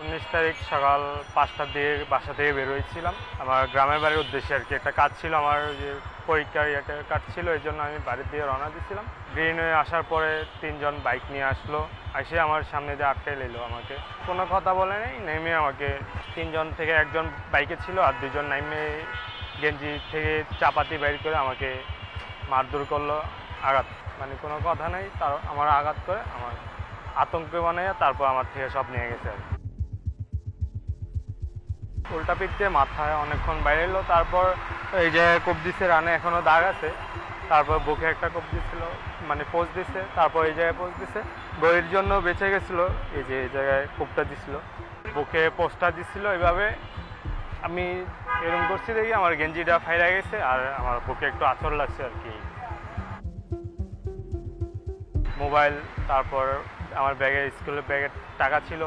19 তারিখ সকাল 5টার দিকে বাসা থেকে বের হয়েছিলাম আমার গ্রামের বাড়ির উদ্দেশ্যে আর কি। একটা কাজ ছিল আমার, যে পরীক্ষার একটা কাজ ছিল, এই জন্য আমি বাড়ির দিকে রওনা দিয়েছিলাম। গ্রিন হয়ে আসার পরে 3জন বাইক নিয়ে আসলো, এসে আমার সামনে দিয়ে আটকে নিল আমাকে। কোনো কথা বলে নেই, নেমে আমাকে 3জন থেকে 1জন বাইকে ছিল আর 2জন নেমে গেঞ্জি থেকে চাপাতি বের করে আমাকে মারধর করলো, আঘাত, মানে কোনো কথা নেই, তার আমার আঘাত করে আমার আতঙ্ক বানিয়ে তারপর আমার থেকে সব নিয়ে গেছে আর কি। উল্টা পিঠ দিয়ে মাথায় অনেকক্ষণ বাইরে এলো, তারপর এই যে কোপ দিচ্ছে, রানে এখনো দাগ আছে, তারপর বুকে একটা কোপ দিচ্ছিল, মানে পোজ দিচ্ছে, তারপর এই জায়গায় পোজ দিচ্ছে, বইয়ের জন্য বেঁচে গেছিলো, এই যে এই জায়গায় কোপটা দিছিল, বুকে পোস্টটা দিচ্ছিল। এইভাবে আমি এরকম করছি দেখি আমার গেঞ্জিটা ফাইরা গেছে আর আমার বুকে একটু আঁচড় লাগছে আর কি। মোবাইল, তারপর আমার ব্যাগে, স্কুলের ব্যাগের টাকা ছিল,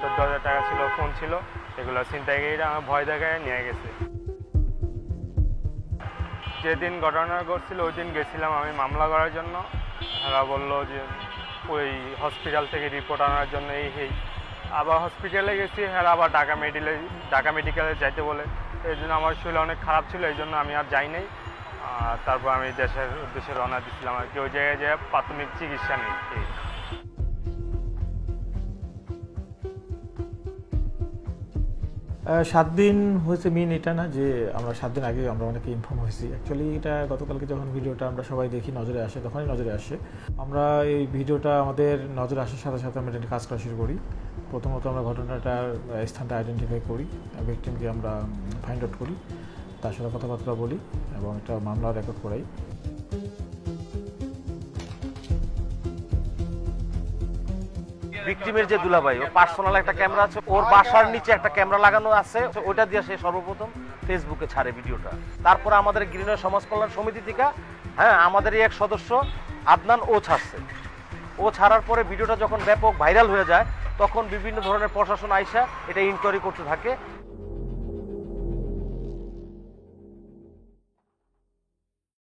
14,000 টাকা ছিল, ফোন ছিল, এগুলো ছিনতাইকারীরা আমার ভয় দেখায় নিয়ে গেছে। যেদিন ঘটনা ঘটছিল ওই দিন গেছিলাম আমি মামলা করার জন্য। এরা বললো যে ওই হসপিটাল থেকে রিপোর্ট আনার জন্য এই আবার হসপিটালে গেছি, হ্যাঁ আবার ঢাকা মেডিকেলে যাইতে বলে। এই জন্য আমার শরীর অনেক খারাপ ছিল, এই জন্য আমি আর যাই নাই। তারপর আমি দেশের উদ্দেশ্যে রওনা দিচ্ছিলাম আর কি, ওই জায়গায় যে প্রাথমিক চিকিৎসা নেই। 7 দিন হয়েছে মিন, এটা না যে আমরা 7 দিন আগে আমরা অনেকে ইনফর্ম হয়েছি। অ্যাকচুয়ালি এটা গতকালকে যখন ভিডিওটা আমরা সবাই দেখি, নজরে আসে, তখনই নজরে আসে। আমরা এই ভিডিওটা আমাদের নজরে আসার সাথে সাথে আমরা এটা কাজ করা শুরু করি। প্রথমত আমরা ঘটনাটার স্থানটা আইডেন্টিফাই করি, ভিকটিমকে আমরা ফাইন্ড আউট করি, তার সাথে কথাবার্তা বলি এবং একটা মামলা রেকর্ড করাই। ভিকটিমের যে দুলাভাই, ওর পার্সোনাল একটা ক্যামেরা আছে, ওর বাসার নিচে একটা ক্যামেরা লাগানো আছে, ওইটা দিয়ে সে সর্বপ্রথম ফেসবুকে ছাড়ে ভিডিওটা। তারপরে আমাদের গ্রিনের সমাজ কল্যাণ সমিতি থেকে আমাদের এক সদস্য আদনান ও ছাড়ছে। ও ছাড়ার পরে ভিডিওটা যখন ব্যাপক ভাইরাল হয়ে যায়, তখন বিভিন্ন ধরনের প্রশাসন আইসা এটা ইনকোয়ারি করতে থাকে